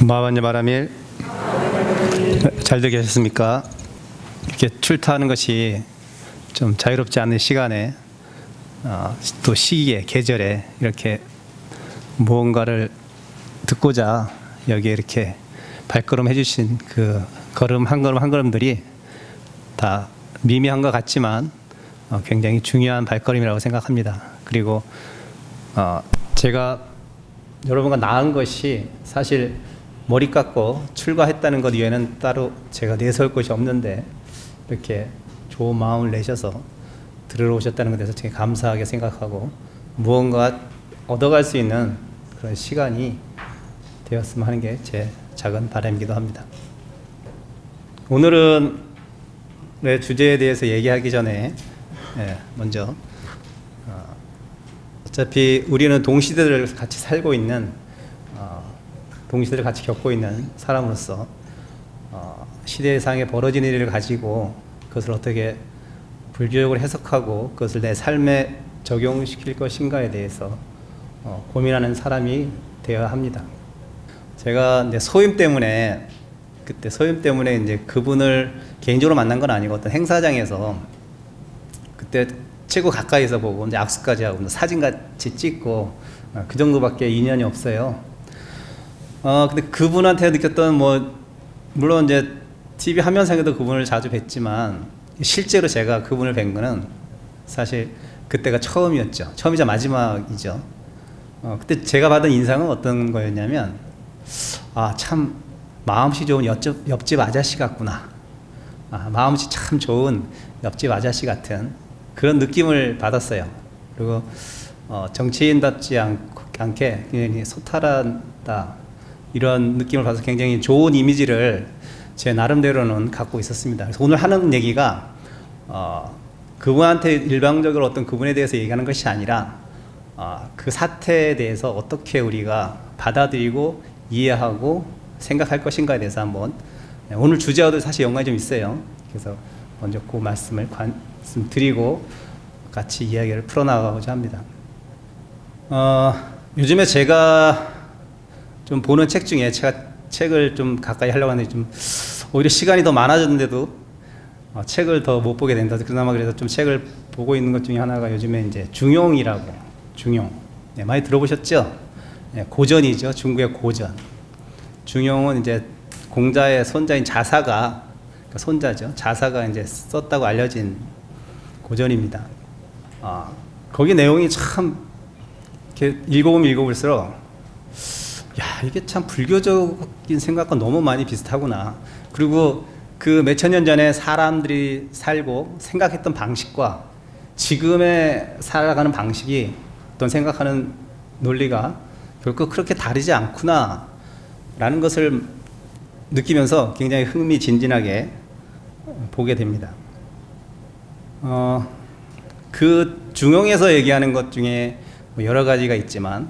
마반야 바라밀 잘들 계셨습니까? 이렇게 출타하는 것이 좀 자유롭지 않은 시간에 또 시기에 계절에 이렇게 무언가를 듣고자 여기에 이렇게 발걸음 해주신 그 걸음 한 걸음 한 걸음들이 다 미미한 것 같지만 굉장히 중요한 발걸음이라고 생각합니다. 그리고 제가 여러분과 나은 것이 사실 머리 깎고 출가했다는 것 이외에는 따로 제가 내세울 것이 없는데 이렇게 좋은 마음을 내셔서 들으러 오셨다는 것에 대해서 되게 감사하게 생각하고 무언가 얻어갈 수 있는 그런 시간이 되었으면 하는 게 제 작은 바람이기도 합니다. 오늘은 내 주제에 대해서 얘기하기 전에 먼저 어차피 우리는 동시대를 같이 살고 있는 동시대를 같이 겪고 있는 사람으로서 시대상에 벌어진 일을 가지고 그것을 어떻게 불교적으로 해석하고 그것을 내 삶에 적용시킬 것인가에 대해서 고민하는 사람이 되어야 합니다. 제가 이제 소임 때문에 이제 그분을 개인적으로 만난 건 아니고 어떤 행사장에서 그때 최고 가까이서 보고 이제 악수까지 하고 사진 같이 찍고 그 정도밖에 인연이 없어요. 근데 그분한테 느꼈던 물론 이제 TV 화면상에도 그분을 자주 뵀지만 실제로 제가 그분을 뵌 거는 사실 그때가 처음이었죠. 처음이자 마지막이죠. 그때 제가 받은 인상은 어떤 거였냐면 참 마음씨 좋은 옆집 아저씨 같구나. 마음씨 참 좋은 옆집 아저씨 같은 그런 느낌을 받았어요. 그리고 정치인답지 않게 굉장히 소탈하다 이런 느낌을 받아서 굉장히 좋은 이미지를 제 나름대로는 갖고 있었습니다. 그래서 오늘 하는 얘기가 그분한테 일방적으로 어떤 그분에 대해서 얘기하는 것이 아니라 그 사태에 대해서 어떻게 우리가 받아들이고 이해하고 생각할 것인가에 대해서 한번 오늘 주제와도 사실 연관이 좀 있어요. 그래서 먼저 그 말씀을 말씀드리고 같이 이야기를 풀어나가고자 합니다. 요즘에 제가 좀 보는 책 중에 제가 책을 좀 가까이 하려고 하는데 좀 오히려 시간이 더 많아졌는데도 책을 더 못 보게 된다. 그나마 그래서 좀 책을 보고 있는 것 중에 하나가 요즘에 이제 중용이라고 중용 많이 들어보셨죠? 고전이죠. 중국의 고전. 중용은 이제 공자의 손자인 자사가 그러니까 손자죠. 자사가 이제 썼다고 알려진 고전입니다. 거기 내용이 참 이렇게 읽어보면 읽어볼수록 이게 참 불교적인 생각과 너무 많이 비슷하구나. 그리고 그 몇천 년 전에 사람들이 살고 생각했던 방식과 지금의 살아가는 방식이 어떤 생각하는 논리가 결코 그렇게 다르지 않구나 라는 것을 느끼면서 굉장히 흥미진진하게 보게 됩니다. 그 중용에서 얘기하는 것 중에 여러 가지가 있지만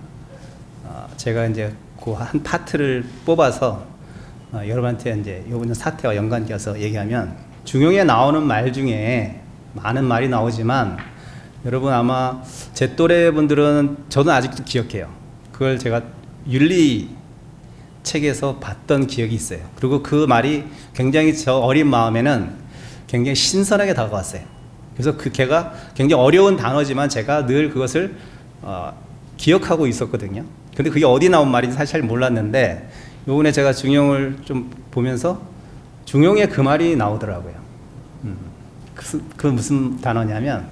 제가 이제 그 한 파트를 뽑아서 여러분한테 이제 이번 사태와 연관되어서 얘기하면 중용에 나오는 말 중에 많은 말이 나오지만 여러분 아마 제 또래 분들은 저는 아직도 기억해요. 그걸 제가 윤리 책에서 봤던 기억이 있어요. 그리고 그 말이 굉장히 저 어린 마음에는 굉장히 신선하게 다가왔어요. 그래서 걔가 굉장히 어려운 단어지만 제가 늘 그것을 기억하고 있었거든요. 근데 그게 어디 나온 말인지 사실 잘 몰랐는데 요번에 제가 중용을 좀 보면서 중용에 그 말이 나오더라고요. 그 무슨 단어냐면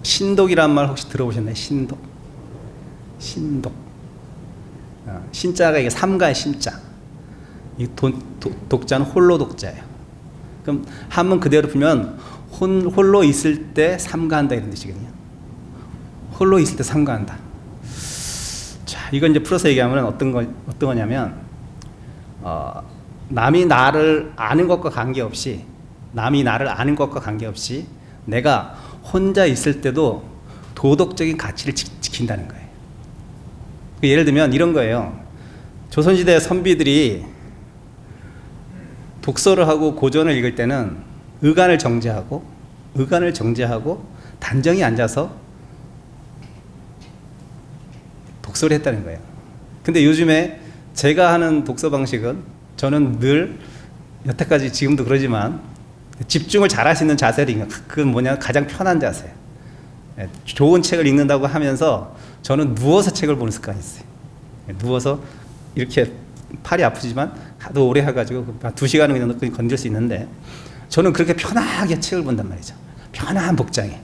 신독이란 말 혹시 들어보셨나요? 신독. 신자가 이게 삼가의 신자. 이 독자는 홀로 독자예요. 그럼 한문 그대로 풀면 홀로 있을 때 삼가한다 이런 뜻이거든요. 홀로 있을 때 삼가한다. 자, 이건 이제 풀어서 얘기하면 어떤 거냐면 남이 나를 아는 것과 관계없이 내가 혼자 있을 때도 도덕적인 가치를 지킨다는 거예요. 예를 들면 이런 거예요. 조선시대 선비들이 독서를 하고 고전을 읽을 때는 의관을 정제하고 단정히 앉아서 독서를 했다는 거예요. 근데 요즘에 제가 하는 독서 방식은 저는 늘 여태까지 지금도 그러지만 집중을 잘할 수 있는 자세를 그건 뭐냐 가장 편한 자세. 좋은 책을 읽는다고 하면서 저는 누워서 책을 보는 습관이 있어요. 누워서 이렇게 팔이 아프지만 하도 오래 해가지고 2시간은 그냥 건질 수 있는데 저는 그렇게 편하게 책을 본단 말이죠. 편한 복장에.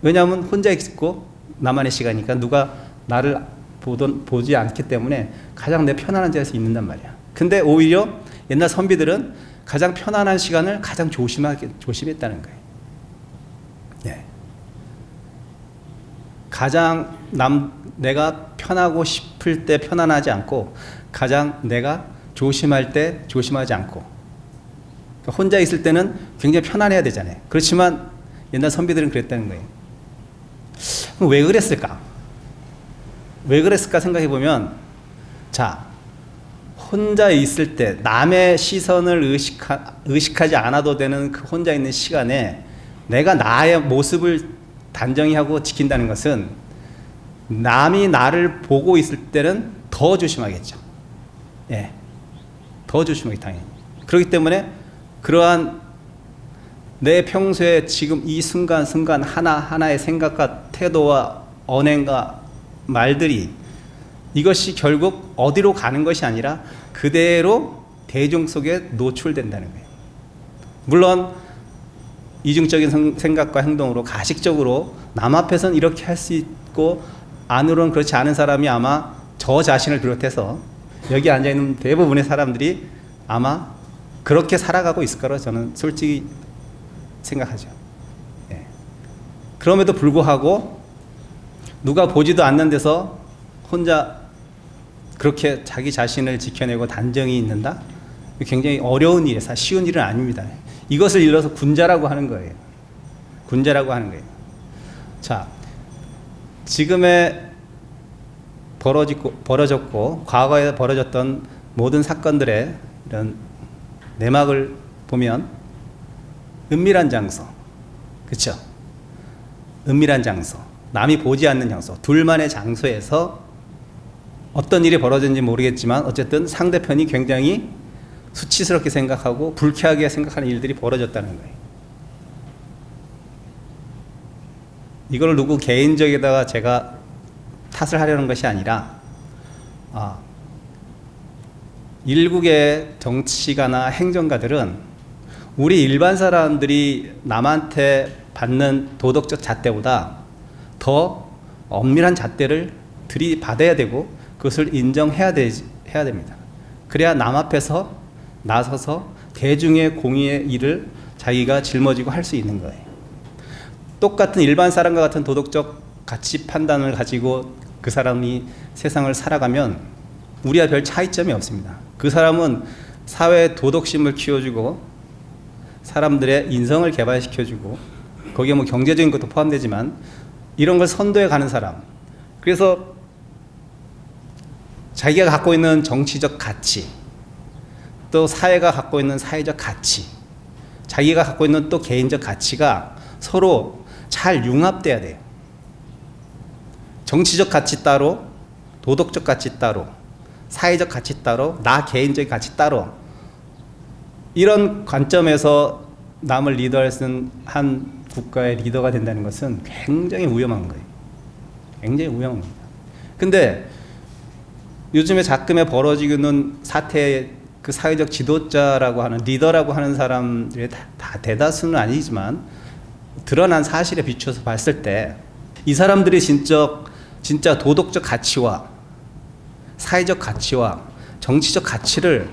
왜냐하면 혼자 있고 나만의 시간이니까 누가 나를 보지 않기 때문에 가장 내 편안한 자리에서 있는단 말이야. 근데 오히려 옛날 선비들은 가장 편안한 시간을 가장 조심했다는 거예요. 가장 내가 편하고 싶을 때 편안하지 않고 가장 내가 조심할 때 조심하지 않고 그러니까 혼자 있을 때는 굉장히 편안해야 되잖아요. 그렇지만 옛날 선비들은 그랬다는 거예요. 그럼 왜 그랬을까? 왜 그랬을까 생각해 보면 자 혼자 있을 때 남의 시선을 의식하지 않아도 되는 그 혼자 있는 시간에 내가 나의 모습을 단정히 하고 지킨다는 것은 남이 나를 보고 있을 때는 더 조심하겠죠. 더 조심하기 당연히. 그렇기 때문에 그러한 내 평소에 지금 이 순간순간 하나하나의 생각과 태도와 언행과 말들이 이것이 결국 어디로 가는 것이 아니라 그대로 대중 속에 노출된다는 거예요. 물론 이중적인 생각과 행동으로 가식적으로 남 앞에서는 이렇게 할 수 있고 안으로는 그렇지 않은 사람이 아마 저 자신을 비롯해서 여기 앉아있는 대부분의 사람들이 아마 그렇게 살아가고 있을 거라고 저는 솔직히 생각하죠. 그럼에도 불구하고 누가 보지도 않는 데서 혼자 그렇게 자기 자신을 지켜내고 단정히 있는다? 굉장히 어려운 일이에요. 쉬운 일은 아닙니다. 이것을 일러서 군자라고 하는 거예요. 군자라고 하는 거예요. 자, 지금의 벌어졌고 과거에 벌어졌던 모든 사건들의 이런 내막을 보면 은밀한 장소, 그렇죠? 은밀한 장소, 남이 보지 않는 장소, 둘만의 장소에서 어떤 일이 벌어졌는지 모르겠지만 어쨌든 상대편이 굉장히 수치스럽게 생각하고 불쾌하게 생각하는 일들이 벌어졌다는 거예요. 이걸 누구 개인적에다가 제가 탓을 하려는 것이 아니라 일국의 정치가나 행정가들은 우리 일반 사람들이 남한테 받는 도덕적 잣대보다 더 엄밀한 잣대를 들이받아야 되고 그것을 인정해야 됩니다. 그래야 남 앞에서 나서서 대중의 공의의 일을 자기가 짊어지고 할 수 있는 거예요. 똑같은 일반 사람과 같은 도덕적 가치 판단을 가지고 그 사람이 세상을 살아가면 우리와 별 차이점이 없습니다. 그 사람은 사회의 도덕심을 키워주고 사람들의 인성을 개발시켜주고 거기에 뭐 경제적인 것도 포함되지만 이런 걸 선도해 가는 사람. 그래서 자기가 갖고 있는 정치적 가치, 또 사회가 갖고 있는 사회적 가치, 자기가 갖고 있는 또 개인적 가치가 서로 잘 융합돼야 돼요. 정치적 가치 따로, 도덕적 가치 따로, 사회적 가치 따로, 나 개인적 가치 따로. 이런 관점에서 남을 리더할 수 있는 한 국가의 리더가 된다는 것은 굉장히 위험한 거예요. 굉장히 위험합니다. 근데 요즘에 자금에 벌어지고 있는 사태의 그 사회적 지도자라고 하는 리더라고 하는 사람들의 다 대다수는 아니지만 드러난 사실에 비춰서 봤을 때 이 사람들이 진짜 도덕적 가치와 사회적 가치와 정치적 가치를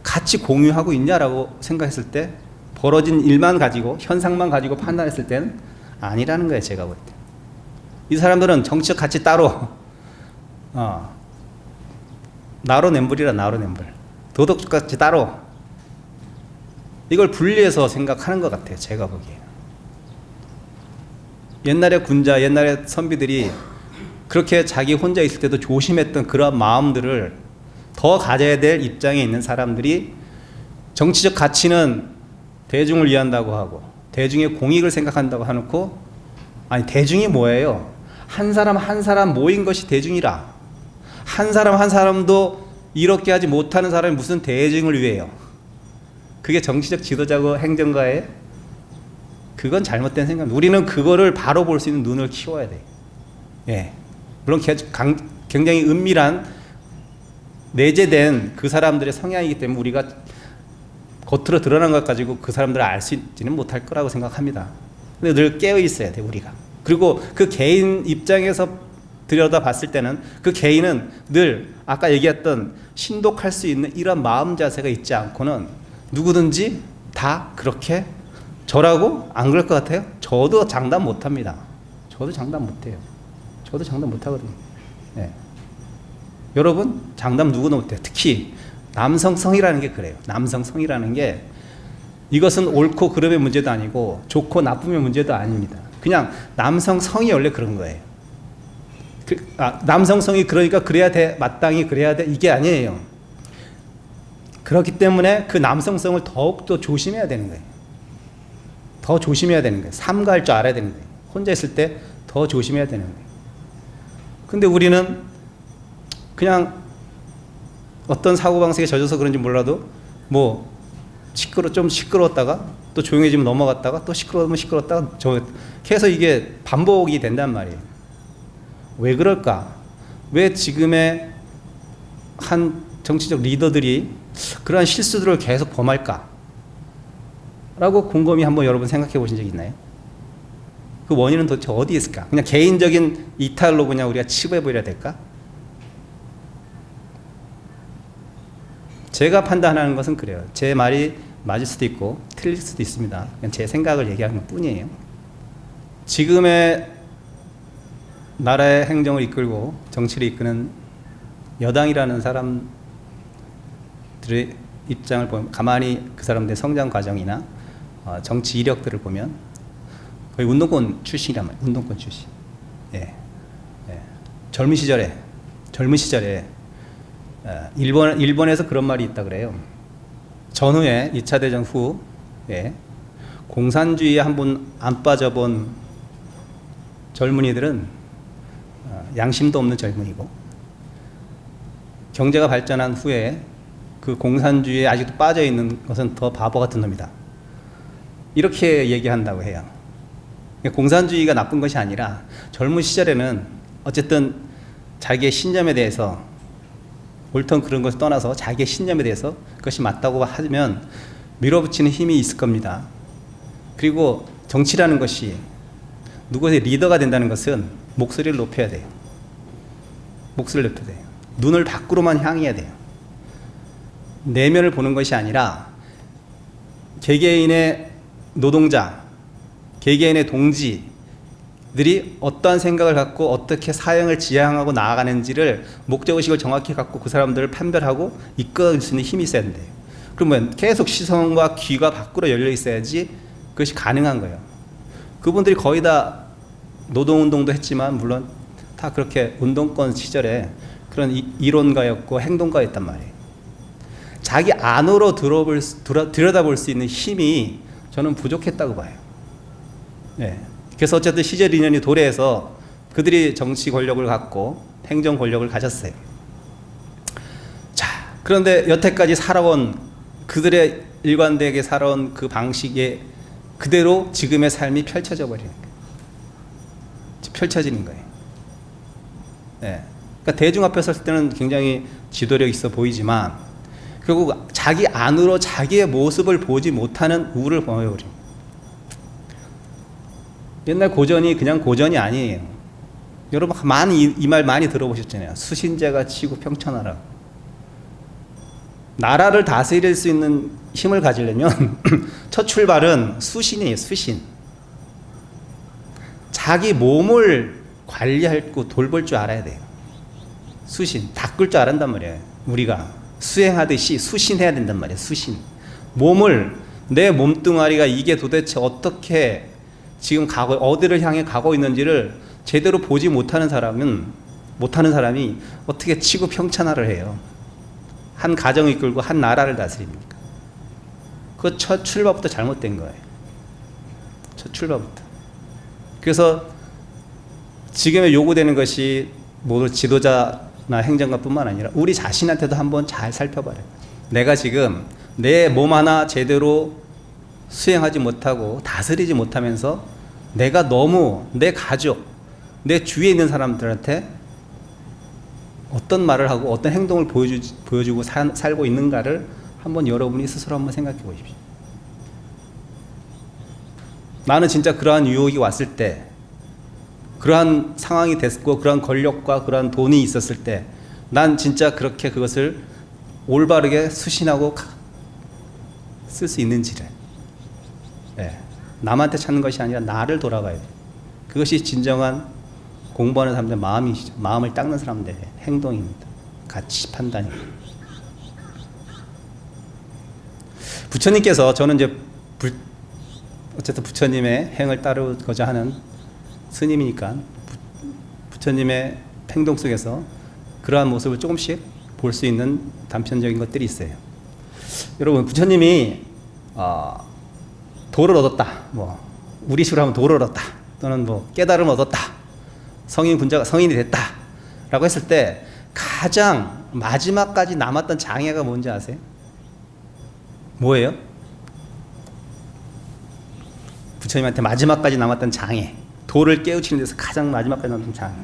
같이 공유하고 있냐라고 생각했을 때 벌어진 일만 가지고 현상만 가지고 판단했을 때는 아니라는 거예요. 제가 볼 때. 이 사람들은 정치적 가치 따로 나로 낸불이라 나로 낸불 도덕적 가치 따로 이걸 분리해서 생각하는 것 같아요. 제가 보기에. 옛날의 군자, 옛날의 선비들이 그렇게 자기 혼자 있을 때도 조심했던 그런 마음들을 더 가져야 될 입장에 있는 사람들이 정치적 가치는 대중을 위한다고 하고 대중의 공익을 생각한다고 해놓고 아니 대중이 뭐예요? 한 사람 한 사람 모인 것이 대중이라 한 사람 한 사람도 이렇게 하지 못하는 사람이 무슨 대중을 위해요. 그게 정치적 지도자고 행정가예요? 그건 잘못된 생각입니다. 우리는 그거를 바로 볼 수 있는 눈을 키워야 돼요. 예. 물론 굉장히 은밀한 내재된 그 사람들의 성향이기 때문에 우리가 겉으로 드러난 것 가지고 그 사람들을 알 수 있지는 못할 거라고 생각합니다. 근데 늘 깨어 있어야 돼, 우리가. 그리고 그 개인 입장에서 들여다 봤을 때는 그 개인은 늘 아까 얘기했던 신독할 수 있는 이런 마음 자세가 있지 않고는 누구든지 다 그렇게 저라고 안 그럴 것 같아요? 저도 장담 못 합니다. 저도 장담 못 해요. 저도 장담 못 하거든요. 네. 여러분, 장담 누구도 못 해요. 특히 남성성이라는 게 그래요. 남성성이라는 게 이것은 옳고 그름의 문제도 아니고 좋고 나쁨의 문제도 아닙니다. 그냥 남성성이 원래 그런 거예요. 남성성이 그러니까 그래야 돼, 마땅히 그래야 돼, 이게 아니에요. 그렇기 때문에 그 남성성을 더욱더 조심해야 되는 거예요. 더 조심해야 되는 거예요. 삼가할 줄 알아야 되는 거예요. 혼자 있을 때 더 조심해야 되는 거예요. 근데 우리는 그냥 어떤 사고방식에 젖어서 그런지 몰라도 뭐 좀 시끄러웠다가 또 조용해지면 넘어갔다가 또 시끄러웠다가 계속 이게 반복이 된단 말이에요. 왜 그럴까? 왜 지금의 한 정치적 리더들이 그러한 실수들을 계속 범할까? 라고 곰곰이 한번 여러분 생각해 보신 적 있나요? 그 원인은 도대체 어디에 있을까? 그냥 개인적인 이탈로 그냥 우리가 치부해 버려야 될까? 제가 판단하는 것은 그래요. 제 말이 맞을 수도 있고 틀릴 수도 있습니다. 그냥 제 생각을 얘기하는 것 뿐이에요. 지금의 나라의 행정을 이끌고 정치를 이끄는 여당이라는 사람들의 입장을 보면 가만히 그 사람들의 성장 과정이나 정치 이력들을 보면 거의 운동권 출신이란 말이에요. 운동권 출신. 예. 예. 젊은 시절에 일본에서 그런 말이 있다 그래요. 전후에 2차 대전 후에 공산주의에 한번 안 빠져본 젊은이들은 양심도 없는 젊은이고 경제가 발전한 후에 그 공산주의에 아직도 빠져 있는 것은 더 바보 같은 놈이다. 이렇게 얘기한다고 해요. 공산주의가 나쁜 것이 아니라 젊은 시절에는 어쨌든 자기의 신념에 대해서 옳던 그런 것을 떠나서 자기의 신념에 대해서 그것이 맞다고 하면 밀어붙이는 힘이 있을 겁니다. 그리고 정치라는 것이 누구의 리더가 된다는 것은 목소리를 높여야 돼요. 목소리를 높여야 돼요. 눈을 밖으로만 향해야 돼요. 내면을 보는 것이 아니라 개개인의 노동자, 개개인의 동지들이 어떠한 생각을 갖고 어떻게 사형을 지향하고 나아가는지를 목적의식을 정확히 갖고 그 사람들을 판별하고 이끌어줄 수 있는 힘이 있어야 된대요. 그러면 계속 시선과 귀가 밖으로 열려 있어야지 그것이 가능한 거예요. 그분들이 거의 다 노동운동도 했지만 물론 다 그렇게 운동권 시절에 그런 이론가였고 행동가였단 말이에요. 자기 안으로 들여다볼 수 있는 힘이 저는 부족했다고 봐요. 네. 그래서 어쨌든 시절 인연이 도래해서 그들이 정치 권력을 갖고 행정 권력을 가졌어요. 자, 그런데 여태까지 살아온 그들의 일관되게 살아온 그 방식에 그대로 지금의 삶이 펼쳐져 버리는 거예요. 펼쳐지는 거예요. 네. 그러니까 대중 앞에 설 때는 굉장히 지도력 있어 보이지만 결국 자기 안으로 자기의 모습을 보지 못하는 우를 보여버립니다. 옛날 고전이 그냥 고전이 아니에요. 여러분 이 말 많이 들어보셨잖아요. 수신제가 치고 평천하라. 나라를 다스릴 수 있는 힘을 가지려면 첫 출발은 수신이에요. 수신. 자기 몸을 관리하고 돌볼 줄 알아야 돼요. 수신. 닦을 줄 알았단 말이에요. 우리가 수행하듯이 수신해야 된단 말이에요. 수신. 몸을, 내 몸뚱아리가 이게 도대체 어떻게 지금 어디를 향해 가고 있는지를 제대로 보지 못하는 사람이 어떻게 치고 평천하를 해요. 한 가정을 이끌고 한 나라를 다스립니까? 그 첫 출발부터 잘못된 거예요. 첫 출발부터. 그래서 지금에 요구되는 것이 모두 지도자나 행정가뿐만 아니라 우리 자신한테도 한번 잘 살펴봐요. 내가 지금 내 몸 하나 제대로 수행하지 못하고 다스리지 못하면서 내가 너무 내 가족, 내 주위에 있는 사람들한테 어떤 말을 하고 어떤 행동을 보여주고 살고 있는가를 한번 여러분이 스스로 한번 생각해 보십시오. 나는 진짜 그러한 유혹이 왔을 때, 그러한 상황이 됐고, 그러한 권력과 그러한 돈이 있었을 때, 난 진짜 그렇게 그것을 올바르게 수신하고 쓸 수 있는지를, 남한테 찾는 것이 아니라 나를 돌아가야 돼. 그것이 진정한 공부하는 사람들의 마음이시죠. 마음을 닦는 사람들의 행동입니다. 가치 판단입니다. 부처님께서, 저는 이제 어쨌든 부처님의 행을 따르고자 하는 스님이니까 부처님의 행동 속에서 그러한 모습을 조금씩 볼 수 있는 단편적인 것들이 있어요. 여러분, 부처님이 도를 얻었다, 우리 식으로 하면 도를 얻었다, 또는 깨달음을 얻었다, 성인이 됐다 라고 했을 때 가장 마지막까지 남았던 장애가 뭔지 아세요? 뭐예요? 부처님한테 마지막까지 남았던 장애, 도를 깨우치는 데서 가장 마지막까지 남았던 장애,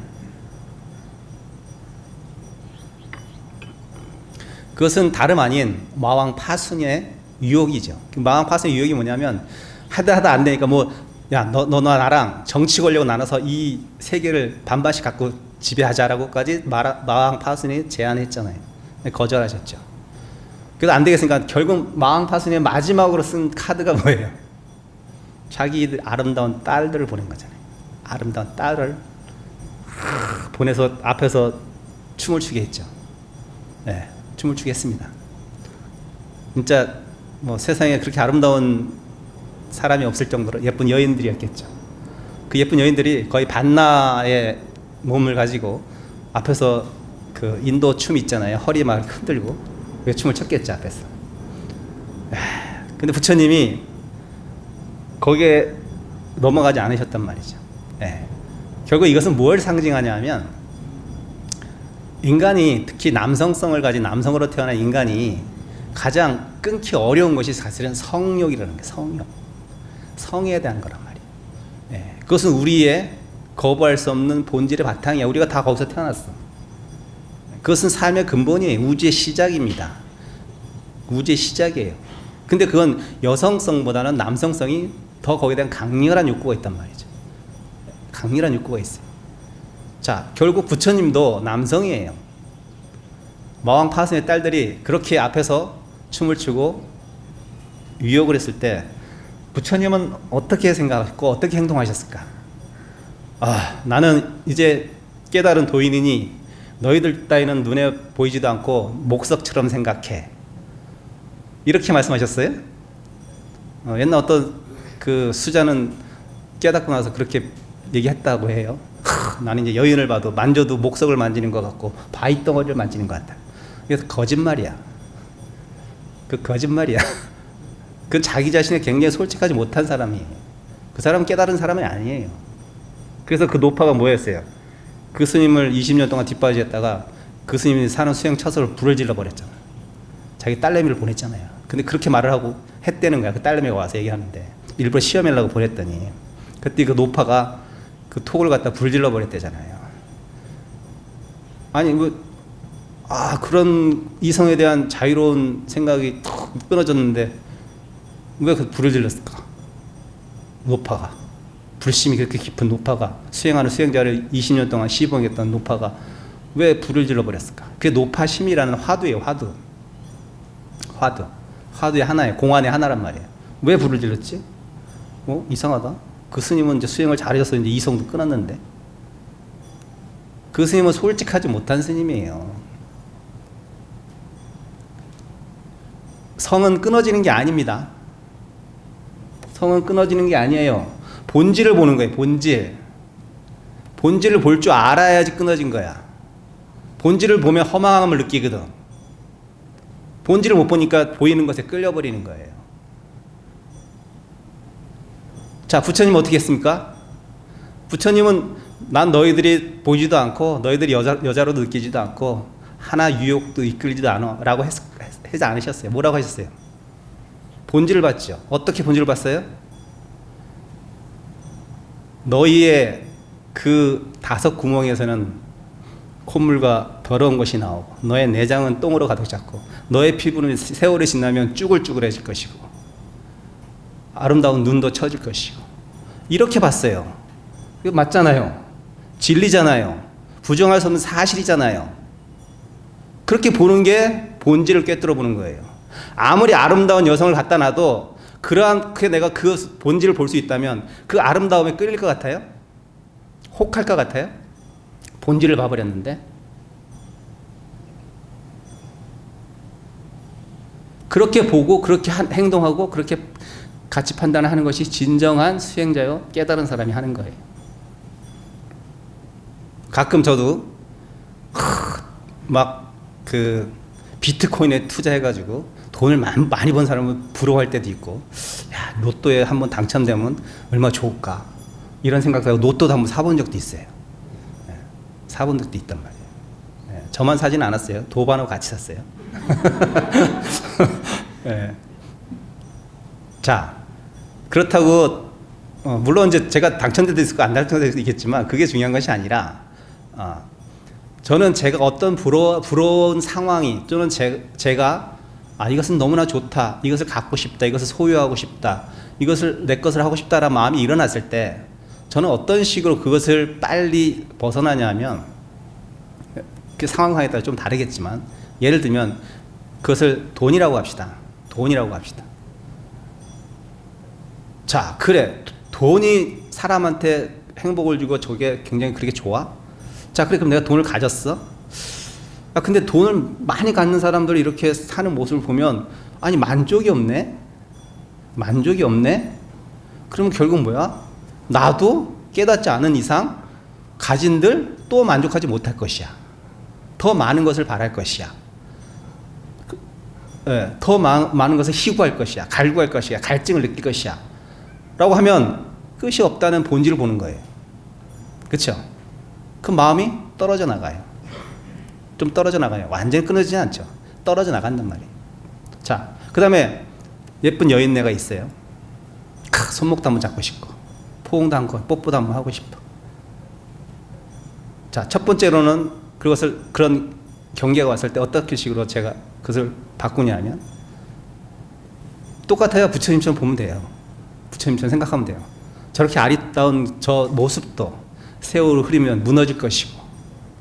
그것은 다름 아닌 마왕 파순의 유혹이죠. 마왕 파순의 유혹이 뭐냐면 하다 안 되니까 야, 너나 나랑 정치 권력을 나눠서 이 세계를 반반씩 갖고 지배하자라고까지 마왕 파순이 제안했잖아요. 거절하셨죠. 그래서 안 되겠으니까 결국 마왕 파순이 마지막으로 쓴 카드가 뭐예요? 자기 아름다운 딸들을 보낸 거잖아요. 아름다운 딸을 보내서 앞에서 춤을 추게 했죠. 춤을 추게 했습니다. 진짜 세상에 그렇게 아름다운 사람이 없을 정도로 예쁜 여인들이었겠죠. 그 예쁜 여인들이 거의 반나의 몸을 가지고 앞에서 그 인도 춤 있잖아요. 허리 막 흔들고 그 춤을 췄겠죠, 앞에서. 근데 부처님이 거기에 넘어가지 않으셨단 말이죠. 결국 이것은 뭘 상징하냐면, 인간이, 특히 남성성을 가진 남성으로 태어난 인간이 가장 끊기 어려운 것이 사실은 성욕이라는 게, 성에 대한 거란 말이에요. 그것은 우리의 거부할 수 없는 본질의 바탕이야. 우리가 다 거기서 태어났어. 그것은 삶의 근본이에요. 우주의 시작입니다. 우주의 시작이에요. 근데 그건 여성성보다는 남성성이 더 거기에 대한 강렬한 욕구가 있단 말이죠. 강렬한 욕구가 있어요. 자, 결국 부처님도 남성이에요. 마왕 파순의 딸들이 그렇게 앞에서 춤을 추고 유혹을 했을 때 부처님은 어떻게 생각했고 어떻게 행동하셨을까? 나는 이제 깨달은 도인이니 너희들 따위는 눈에 보이지도 않고 목석처럼 생각해. 이렇게 말씀하셨어요? 옛날 어떤 그 수자는 깨닫고 나서 그렇게 얘기했다고 해요. 나는 이제 여인을 봐도 만져도 목석을 만지는 것 같고 바위덩어리를 만지는 것 같다. 그래서 거짓말이야. 그 거짓말이야. 그건 자기 자신에 굉장히 솔직하지 못한 사람이에요. 그 사람은 깨달은 사람이 아니에요. 그래서 그 노파가 뭐였어요? 그 스님을 20년 동안 뒷바지했다가 그 스님이 사는 수행 처소를 불을 질러 버렸잖아. 자기 딸내미를 보냈잖아요. 근데 그렇게 말을 하고 했다는 거야. 그 딸내미가 와서 얘기하는데 일부러 시험하려고 보냈더니 그때 그 노파가 그 톡을 갖다 불질러 버렸대잖아요. 아니 그런 이성에 대한 자유로운 생각이 툭 끊어졌는데 왜 그 불을 질렀을까? 노파가, 불심이 그렇게 깊은 노파가, 수행하는 수행자를 20년 동안 시봉했던 노파가 왜 불을 질러 버렸을까? 그게 노파심이라는 화두예요. 화두의 하나예요. 공안의 하나란 말이에요. 왜 불을 질렀지? 이상하다. 그 스님은 이제 수행을 잘해서 이제 이성도 끊었는데, 그 스님은 솔직하지 못한 스님이에요. 성은 끊어지는 게 아닙니다. 성은 끊어지는 게 아니에요. 본질을 보는 거예요. 본질을 볼 줄 알아야지 끊어진 거야. 본질을 보면 허망함을 느끼거든. 본질을 못 보니까 보이는 것에 끌려버리는 거예요. 자, 부처님은 어떻게 했습니까? 부처님은 난 너희들이 보지도 않고 너희들이 여자로 느끼지도 않고 하나 유혹도 이끌지도 않아 라고 하지 않으셨어요. 뭐라고 하셨어요? 본질을 봤죠. 어떻게 본질을 봤어요? 너희의 그 5 구멍에서는 콧물과 더러운 것이 나오고 너의 내장은 똥으로 가득 찼고 너의 피부는 세월이 지나면 쭈글쭈글해질 것이고 아름다운 눈도 처질 것이고 이렇게 봤어요. 이거 맞잖아요. 진리잖아요. 부정할 수 없는 사실이잖아요. 그렇게 보는 게 본질을 꿰뚫어 보는 거예요. 아무리 아름다운 여성을 갖다 놔도 그러한 내가 그 본질을 볼 수 있다면 그 아름다움에 끌릴 것 같아요? 혹할 것 같아요? 본질을 봐버렸는데. 그렇게 보고 그렇게 행동하고 그렇게 가치 판단을 하는 것이 진정한 수행자요 깨달은 사람이 하는 거예요. 가끔 저도 막 그 비트코인에 투자해가지고 돈을 많이 번 사람을 부러워할 때도 있고, 야, 로또에 한번 당첨되면 얼마나 좋을까 이런 생각도 하고 로또도 한번 사본 적도 있어요. 사본 적도 있단 말이에요. 저만 사진 않았어요. 도반하고 같이 샀어요. 네. 자, 그렇다고 물론 이제 제가 당첨될 수도 있고 안 당첨될 수도 있겠지만 그게 중요한 것이 아니라 저는 제가 어떤 부러운 상황이 또는 제가 이것은 너무나 좋다, 이것을 갖고 싶다, 이것을 소유하고 싶다, 이것을 내 것을 하고 싶다라는 마음이 일어났을 때 저는 어떤 식으로 그것을 빨리 벗어나냐면 그 상황에 따라 좀 다르겠지만 예를 들면 그것을 돈이라고 합시다. 돈이라고 합시다. 자, 그래. 돈이 사람한테 행복을 주고 저게 굉장히 그렇게 좋아? 자, 그래. 그럼 내가 돈을 가졌어? 근데 돈을 많이 갖는 사람들이 이렇게 사는 모습을 보면 아니 만족이 없네? 만족이 없네? 그러면 결국 뭐야? 나도 깨닫지 않은 이상 가진들 또 만족하지 못할 것이야. 더 많은 것을 바랄 것이야. 더 많은 것을 희구할 것이야. 갈구할 것이야. 갈증을 느낄 것이야. 라고 하면 끝이 없다는 본질을 보는 거예요. 그렇죠? 그 마음이 떨어져 나가요. 좀 떨어져 나가요. 완전히 끊어지지 않죠. 떨어져 나간단 말이에요. 자, 그 다음에 예쁜 여인네가 있어요. 손목도 한번 잡고 싶고 포옹도 한번 뽀뽀도 한번 하고 싶어. 자, 첫 번째로는 그런 경계가 왔을 때 어떻게 식으로 제가 그것을 바꾸냐면 똑같아요. 부처님처럼 보면 돼요. 부처님처럼 생각하면 돼요. 저렇게 아리따운 저 모습도 세월이 흐르면 무너질 것이고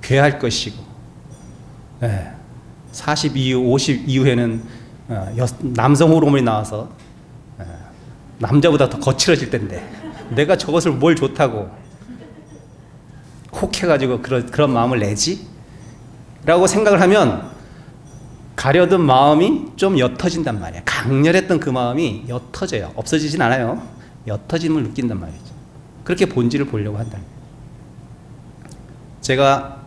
괴할 것이고 40 이후 50 이후에는 남성 호르몬이 나와서 남자보다 더 거칠어질 텐데 내가 저것을 뭘 좋다고 혹해가지고 그런 마음을 내지? 라고 생각을 하면 가려던 마음이 좀 옅어진단 말이야. 강렬했던 그 마음이 옅어져요. 없어지진 않아요. 옅어짐을 느낀단 말이죠. 그렇게 본질을 보려고 한다. 제가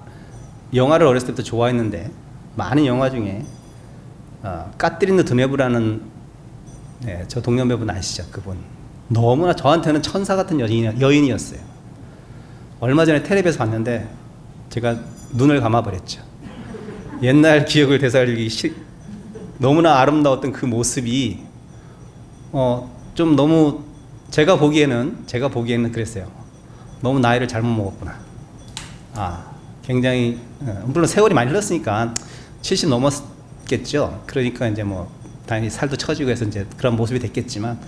영화를 어렸을 때부터 좋아했는데 많은 영화 중에 까트리느 드네브라는 저 동년배분 아시죠? 그분 너무나 저한테는 천사 같은 여인이었어요. 얼마 전에 텔레비에서 봤는데 제가 눈을 감아버렸죠. 옛날 기억을 되살리기 너무나 아름다웠던 그 모습이 좀 너무 제가 보기에는 그랬어요. 너무 나이를 잘못 먹었구나. 굉장히 물론 세월이 많이 흘렀으니까 70 넘었겠죠. 그러니까 이제 뭐 당연히 살도 처지고 해서 이제 그런 모습이 됐겠지만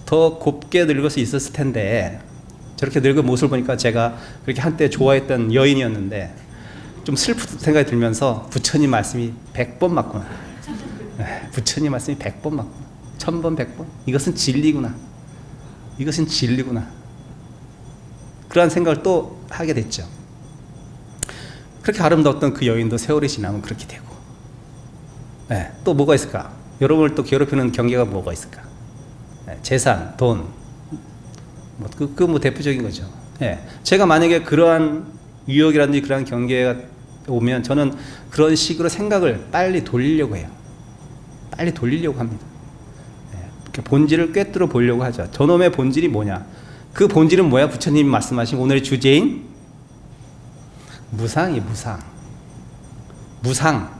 더 곱게 늙을 수 있었을 텐데 저렇게 늙은 모습을 보니까 제가 그렇게 한때 좋아했던 여인이었는데 좀 슬픈 생각이 들면서 부처님 말씀이 100번 맞구나. 부처님 말씀이 100번 맞구나. 1000번 100번 이것은 진리구나. 이것은 진리구나. 그러한 생각을 또 하게 됐죠. 그렇게 아름다웠던 그 여인도 세월이 지나면 그렇게 되고 또 뭐가 있을까? 여러분을 또 괴롭히는 경계가 뭐가 있을까? 재산, 돈 뭐 대표적인 거죠. 제가 만약에 그러한 유혹이라든지 그러한 경계가 오면 저는 그런 식으로 생각을 빨리 돌리려고 해요. 빨리 돌리려고 합니다. 본질을 꿰뚫어 보려고 하죠. 저놈의 본질이 뭐냐? 그 본질은 뭐야? 부처님이 말씀하신 오늘의 주제인 무상이 무상. 무상.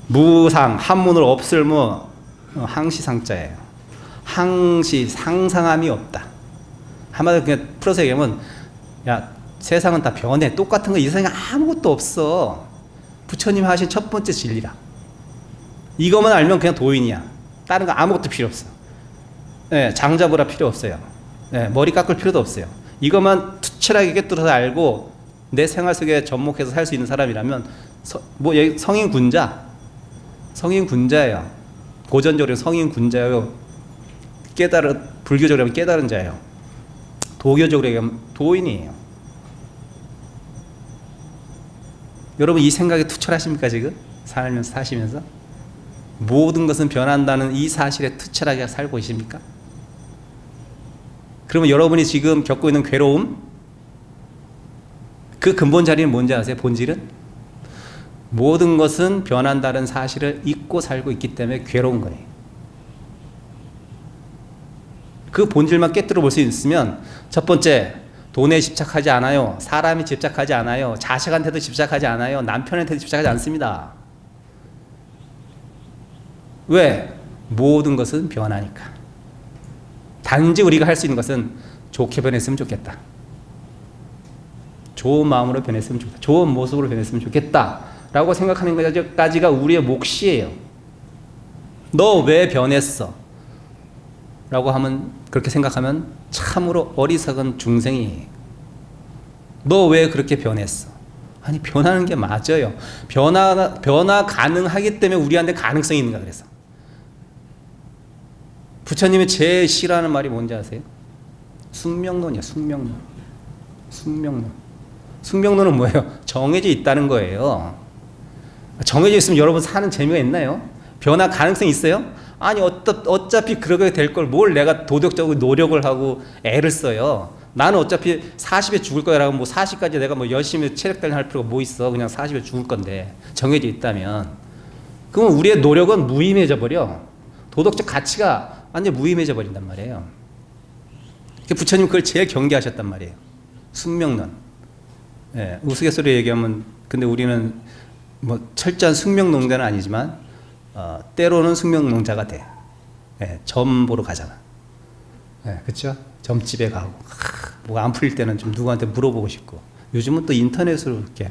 무상, 한문을 없을무 항시상자예요. 항시, 상상함이 없다. 한마디로 그냥 풀어서 얘기하면, 야, 세상은 다 변해. 똑같은 거 이 세상에 아무것도 없어. 부처님 하신 첫 번째 진리라. 이것만 알면 그냥 도인이야. 다른 거 아무것도 필요 없어. 네, 장 잡으라 필요 없어요. 네, 머리 깎을 필요도 없어요. 이것만 투철하게 꿰뚫어서 알고 내 생활 속에 접목해서 살 수 있는 사람이라면 성인 군자. 성인 군자예요. 고전적으로 성인 군자예요. 불교적으로 하면 깨달은 자예요. 도교적으로 얘기하면 도인이에요. 여러분 이 생각에 투철하십니까 지금? 사시면서? 모든 것은 변한다는 이 사실에 투철하게 살고 계십니까? 그러면 여러분이 지금 겪고 있는 괴로움, 그 근본 자리는 뭔지 아세요? 본질은? 모든 것은 변한다는 사실을 잊고 살고 있기 때문에 괴로운 거예요. 그 본질만 깨뜨려 볼 수 있으면, 첫 번째, 돈에 집착하지 않아요. 사람이 집착하지 않아요. 자식한테도 집착하지 않아요. 남편한테도 집착하지 않습니다. 왜? 모든 것은 변하니까. 단지 우리가 할 수 있는 것은 좋게 변했으면 좋겠다. 좋은 마음으로 변했으면 좋겠다. 좋은 모습으로 변했으면 좋겠다. 라고 생각하는 것까지가 우리의 몫이에요. 너 왜 변했어? 라고 하면, 그렇게 생각하면 참으로 어리석은 중생이에요. 너 왜 그렇게 변했어? 아니, 변하는 게 맞아요. 변화 가능하기 때문에 우리한테 가능성이 있는가 그래서. 부처님이 제일 싫어하는 말이 뭔지 아세요? 숙명론이야, 숙명론. 숙명론. 숙명론은 뭐예요? 정해져 있다는 거예요. 정해져 있으면 여러분 사는 재미가 있나요? 변화 가능성이 있어요? 아니, 어차피 그러게 될 걸 뭘 내가 도덕적으로 노력을 하고 애를 써요. 나는 어차피 40에 죽을 거야 라고 뭐 40까지 내가 뭐 열심히 체력 단련할 필요가 뭐 있어. 그냥 40에 죽을 건데 정해져 있다면. 그러면 우리의 노력은 무의미해져 버려. 도덕적 가치가 완전 무의미해져 버린단 말이에요. 부처님 그걸 제일 경계하셨단 말이에요. 숙명론. 예, 우스갯소리 얘기하면, 근데 우리는 뭐 철저한 숙명론자는 아니지만 때로는 숙명론자가 돼. 예, 점 보러 가잖아. 예, 그렇죠? 점집에 가고 뭐 안 풀릴 때는 좀 누구한테 물어보고 싶고. 요즘은 또 인터넷으로 이렇게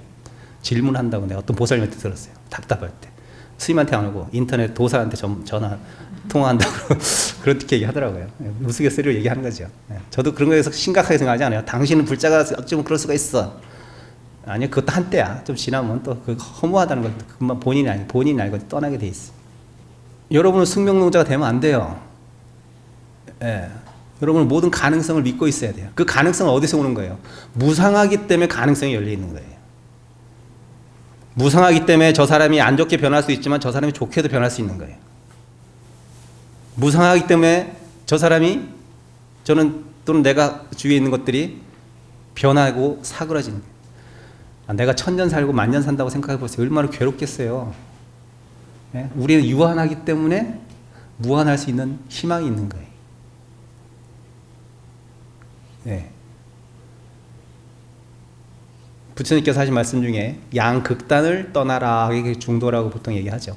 질문한다고 내가 어떤 보살님한테 들었어요. 답답할 때 스님한테 안 오고 인터넷 도사한테 전화 통화한다고 그렇게 얘기하더라고요. 예, 우스갯소리로 얘기하는 거죠. 예, 저도 그런 거에서 심각하게 생각하지 않아요. 당신은 불자가 어쩌면 그럴 수가 있어. 아니요, 그것도 한때야. 좀 지나면 또 그 허무하다는 걸 그만 본인이 알고 떠나게 돼 있어. 여러분은 숙명론자가 되면 안 돼요. 예. 여러분은 모든 가능성을 믿고 있어야 돼요. 그 가능성은 어디서 오는 거예요? 무상하기 때문에 가능성이 열려 있는 거예요. 무상하기 때문에 저 사람이 안 좋게 변할 수 있지만 저 사람이 좋게도 변할 수 있는 거예요. 무상하기 때문에 저 사람이, 또는 내가 주위에 있는 것들이 변하고 사그라지는 거예요. 내가 1000년 살고 10,000년 산다고 생각해 보세요. 얼마나 괴롭겠어요. 네? 우리는 유한하기 때문에 무한할 수 있는 희망이 있는 거예요. 네. 부처님께서 하신 말씀 중에 양극단을 떠나라, 이게 중도라고 보통 얘기하죠.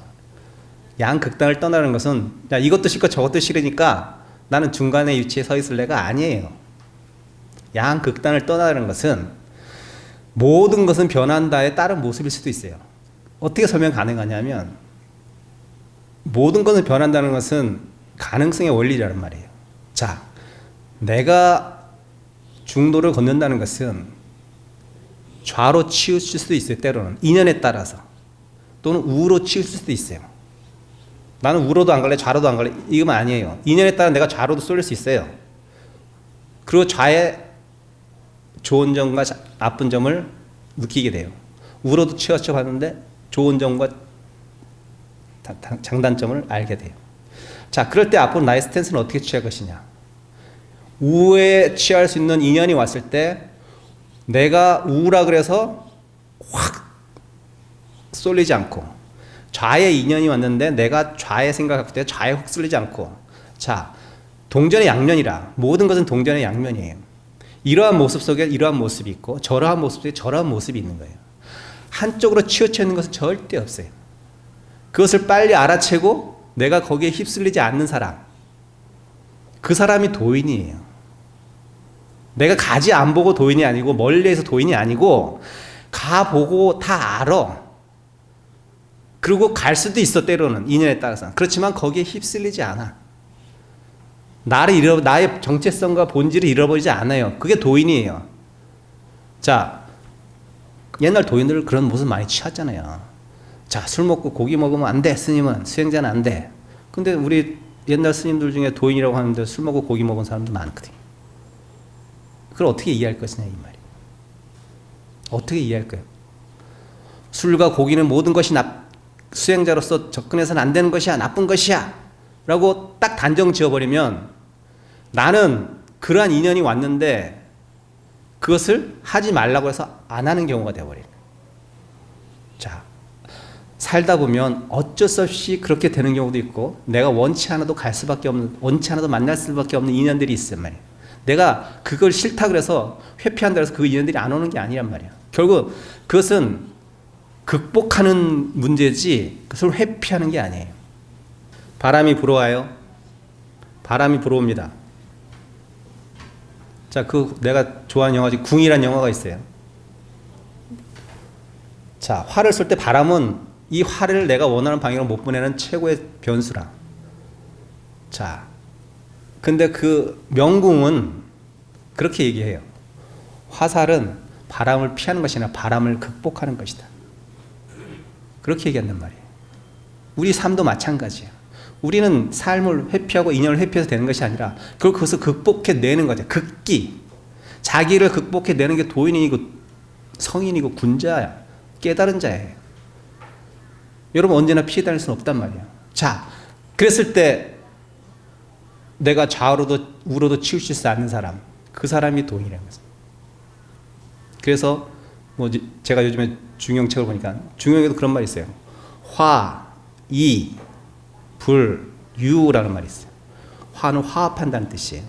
양극단을 떠나는 것은, 야, 이것도 싫고 저것도 싫으니까 나는 중간에 위치에 서 있을래가 아니에요. 양극단을 떠나는 것은 모든 것은 변한다의 다른 모습일 수도 있어요. 어떻게 설명 가능하냐면, 모든 것은 변한다는 것은 가능성의 원리라는 말이에요. 자, 내가 중도를 걷는다는 것은 좌로 치우칠 수도 있어요. 때로는 인연에 따라서. 또는 우로 치우칠 수도 있어요. 나는 우로도 안 갈래, 좌로도 안 갈래, 이건 아니에요. 인연에 따라 내가 좌로도 쏠릴 수 있어요. 그리고 좌에 좋은 점과 나쁜 점을 느끼게 돼요. 우로도 치우쳐 봤는데 좋은 점과 장단점을 알게 돼요. 자, 그럴 때 앞으로 나의 스탠스는 어떻게 취할 것이냐. 우에 취할 수 있는 인연이 왔을 때 내가 우라 그래서 확 쏠리지 않고, 좌에 인연이 왔는데 내가 좌에 생각할 때 좌에 확 쏠리지 않고. 자, 동전의 양면이라. 모든 것은 동전의 양면이에요. 이러한 모습 속에 이러한 모습이 있고 저러한 모습 속에 저러한 모습이 있는 거예요. 한쪽으로 치우쳐 있는 것은 절대 없어요. 그것을 빨리 알아채고 내가 거기에 휩쓸리지 않는 사람, 그 사람이 도인이에요. 내가 가지 안 보고 도인이 아니고 멀리에서 도인이 아니고 가보고 다 알아. 그리고 갈 수도 있어, 때로는 인연에 따라서. 그렇지만 거기에 휩쓸리지 않아. 나의 정체성과 본질을 잃어버리지 않아요. 그게 도인이에요. 자, 옛날 도인들 그런 모습 많이 취했잖아요. 자, 술 먹고 고기 먹으면 안 돼. 스님은, 수행자는 안 돼. 근데 우리 옛날 스님들 중에 도인이라고 하는데 술 먹고 고기 먹은 사람도 많거든요. 그걸 어떻게 이해할 것이냐 이 말이에요. 어떻게 이해할 거예요? 술과 고기는 모든 것이 수행자로서 접근해서는 안 되는 것이야, 나쁜 것이야 라고 딱 단정 지어버리면 나는 그러한 인연이 왔는데 그것을 하지 말라고 해서 안 하는 경우가 되어버려요. 자, 살다 보면 어쩔 수 없이 그렇게 되는 경우도 있고 내가 원치 않아도 갈 수밖에 없는, 원치 않아도 만날 수밖에 없는 인연들이 있단 말이에요. 내가 그걸 싫다 그래서 회피한다 해서 그 인연들이 안 오는 게 아니란 말이야. 결국 그것은 극복하는 문제지 그것을 회피하는 게 아니에요. 바람이 불어와요. 바람이 불어옵니다. 자, 내가 좋아하는 영화 중에 궁이라는 영화가 있어요. 자, 활을 쏠 때 바람은 이 활을 내가 원하는 방향으로 못 보내는 최고의 변수라. 자, 근데 그 명궁은 그렇게 얘기해요. 화살은 바람을 피하는 것이 아니라 바람을 극복하는 것이다. 그렇게 얘기한단 말이에요. 우리 삶도 마찬가지예요. 우리는 삶을 회피하고 인연을 회피해서 되는 것이 아니라 그것을 극복해내는 거죠. 극기. 자기를 극복해내는 게 도인이고 성인이고 군자야. 깨달은 자예요. 여러분 언제나 피해 다닐 수는 없단 말이에요. 자, 그랬을 때 내가 좌우로도 우로도 치우칠 수 않는 사람, 그 사람이 도인이라는 거죠. 그래서 제가 요즘에 중용책을 보니까 중용에도 그런 말이 있어요. 화, 이, 불, 유라는 말이 있어요. 화는 화합한다는 뜻이에요.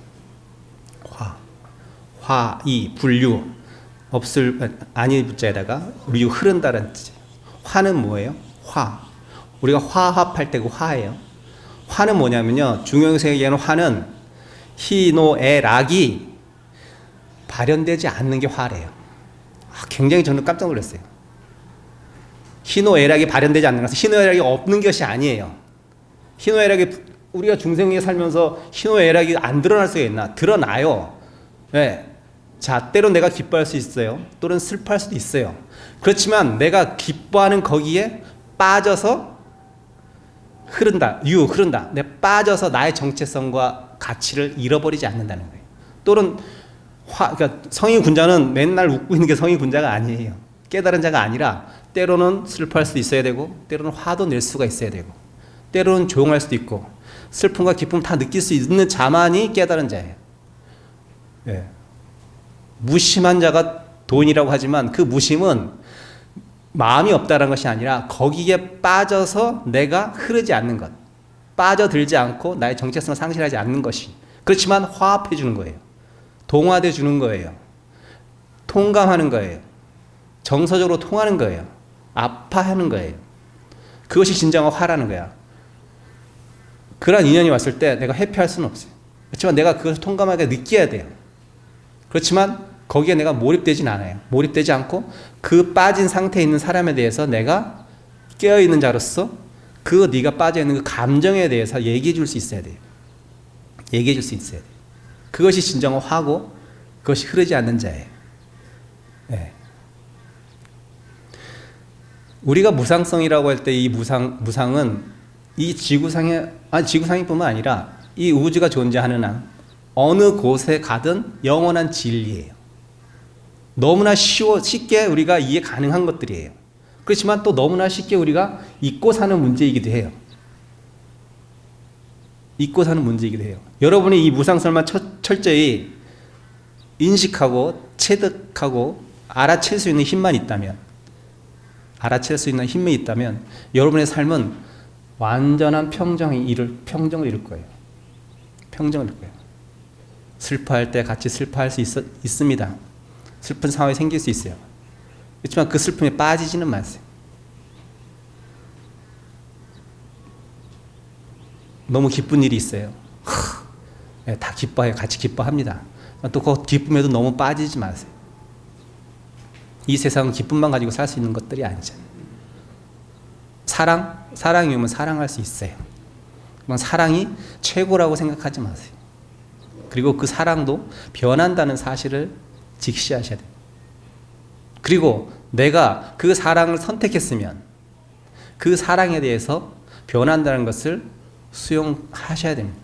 화, 이, 불, 유. 아니 부자에다가 류, 흐른다는 뜻이에요. 화는 뭐예요? 화. 우리가 화합할 때 그 화예요. 화는 뭐냐면요. 중용에서 얘기하는 화는 희노애락이 발현되지 않는 게 화래요. 굉장히 저는 깜짝 놀랐어요. 희노애락이 발현되지 않는 것은 희노애락이 없는 것이 아니에요. 희노애락이 우리가 중생에 살면서 희노애락이 안 드러날 수가 있나? 드러나요. 네. 자, 때론 내가 기뻐할 수 있어요. 또는 슬퍼할 수도 있어요. 그렇지만 내가 기뻐하는 거기에 빠져서 흐른다. 흐른다. 내가 빠져서 나의 정체성과 가치를 잃어버리지 않는다는 거예요. 또는 그러니까 성인 군자는 맨날 웃고 있는 게 성인 군자가 아니에요. 깨달은 자가 아니라 때로는 슬퍼할 수도 있어야 되고 때로는 화도 낼 수가 있어야 되고 때로는 조용할 수도 있고 슬픔과 기쁨 다 느낄 수 있는 자만이 깨달은 자예요. 네. 무심한 자가 도인이라고 하지만 그 무심은 마음이 없다는 것이 아니라 거기에 빠져서 내가 흐르지 않는 것, 빠져들지 않고 나의 정체성을 상실하지 않는 것이, 그렇지만 화합해 주는 거예요. 동화돼 주는 거예요. 통감하는 거예요. 정서적으로 통하는 거예요. 아파하는 거예요. 그것이 진정한 화라는 거야. 그런 인연이 왔을 때 내가 회피할 수는 없어요. 그렇지만 내가 그것을 통감하게 느껴야 돼요. 그렇지만 거기에 내가 몰입되진 않아요. 몰입되지 않고 그 빠진 상태에 있는 사람에 대해서 내가 깨어있는 자로서 그 네가 빠져있는 그 감정에 대해서 얘기해 줄 수 있어야 돼요. 얘기해 줄 수 있어야 돼요. 그것이 진정한 화고 그것이 흐르지 않는 자예요. 네. 우리가 무상성이라고 할 때 이 무상은 이 지구상뿐만 아니라 이 우주가 존재하는 한 어느 곳에 가든 영원한 진리예요. 너무나 쉽게 우리가 이해 가능한 것들이에요. 그렇지만 또 너무나 쉽게 우리가 잊고 사는 문제이기도 해요. 잊고 사는 문제이기도 해요. 여러분이 이 무상설만 철저히 인식하고 체득하고 알아챌 수 있는 힘만 있다면, 여러분의 삶은 완전한 평정을 이룰 거예요. 평정을 이룰 거예요. 슬퍼할 때 같이 슬퍼할 수 있습니다. 슬픈 상황이 생길 수 있어요. 그렇지만 그 슬픔에 빠지지는 마세요. 너무 기쁜 일이 있어요. 다 기뻐해요. 같이 기뻐합니다. 또 그 기쁨에도 너무 빠지지 마세요. 이 세상은 기쁨만 가지고 살 수 있는 것들이 아니잖아요. 사랑이 오면 사랑할 수 있어요. 그럼 사랑이 최고라고 생각하지 마세요. 그리고 그 사랑도 변한다는 사실을 직시하셔야 돼요. 그리고 내가 그 사랑을 선택했으면 그 사랑에 대해서 변한다는 것을 수용하셔야 됩니다.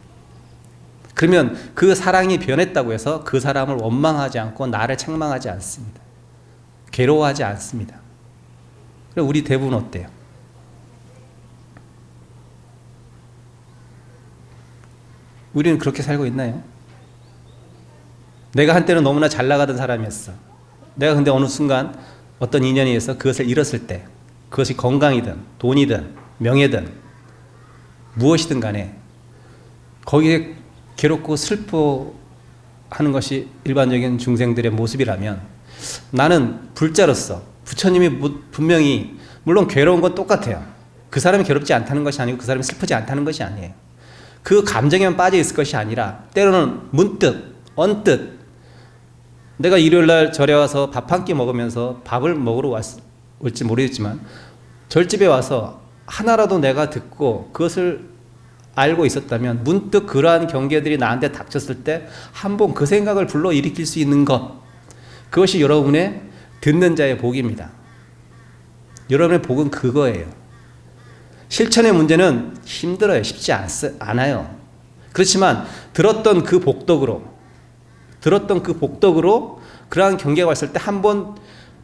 그러면 그 사랑이 변했다고 해서 그 사람을 원망하지 않고 나를 책망하지 않습니다. 괴로워하지 않습니다. 그럼 우리 대부분 어때요? 우리는 그렇게 살고 있나요? 내가 한때는 너무나 잘 나가던 사람이었어. 내가 근데 어느 순간 어떤 인연에 의해서 그것을 잃었을 때, 그것이 건강이든 돈이든 명예든 무엇이든 간에 거기에 괴롭고 슬퍼하는 것이 일반적인 중생들의 모습이라면, 나는 불자로서 부처님이 분명히, 물론 괴로운 건 똑같아요. 그 사람이 괴롭지 않다는 것이 아니고 그 사람이 슬프지 않다는 것이 아니에요. 그 감정에만 빠져 있을 것이 아니라 때로는 문득 언뜻 내가 일요일날 절에 와서 밥 한 끼 먹으면서 밥을 먹으러 올지 모르겠지만 절집에 와서 하나라도 내가 듣고 그것을 알고 있었다면 문득 그러한 경계들이 나한테 닥쳤을 때 한 번 그 생각을 불러일으킬 수 있는 것, 그것이 여러분의 듣는 자의 복입니다. 여러분의 복은 그거예요. 실천의 문제는 힘들어요. 쉽지 않아요. 그렇지만 들었던 그 복덕으로 그러한 경계가 왔을 때 한 번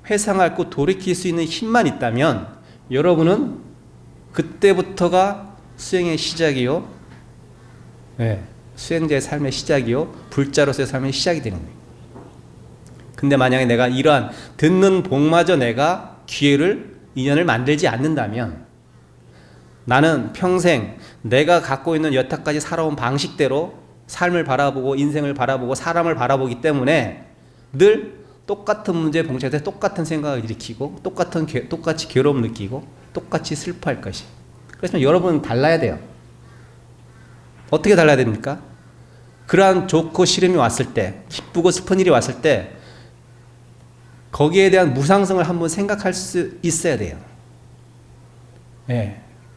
회상하고 돌이킬 수 있는 힘만 있다면 여러분은 그때부터가 수행의 시작이요, 수행자의 삶의 시작이요, 불자로서의 삶의 시작이 되는 거예요. 근데 만약에 내가 이러한 듣는 복마저 내가 인연을 만들지 않는다면 나는 평생 내가 갖고 있는 여태까지 살아온 방식대로 삶을 바라보고 인생을 바라보고 사람을 바라보기 때문에 늘 똑같은 문제에 봉착해서 똑같은 생각을 일으키고 똑같이 괴로움 느끼고 똑같이 슬퍼할 것이. 그래서 여러분은 달라야 돼요. 어떻게 달라야 됩니까? 그러한 좋고 싫음이 왔을 때, 기쁘고 슬픈 일이 왔을 때 거기에 대한 무상성을 한번 생각할 수 있어야 돼요.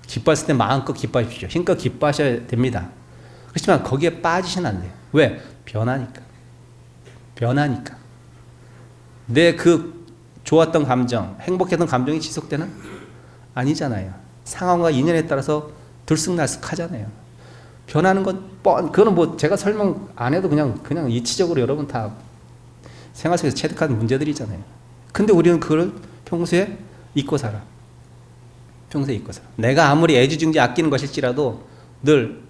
기뻐했을 때 마음껏 기뻐하십시오. 힘껏 기뻐하셔야 됩니다. 그렇지만 거기에 빠지시면 안 돼요. 왜? 변하니까. 내 그 좋았던 감정, 행복했던 감정이 지속되나? 아니잖아요. 상황과 인연에 따라서 들쑥날쑥하잖아요. 변하는 건 그거는 뭐 제가 설명 안 해도 그냥 이치적으로 여러분 다 생활 속에서 체득하는 문제들이잖아요. 근데 우리는 그걸 평소에 잊고 살아. 내가 아무리 애지중지 아끼는 것일지라도 늘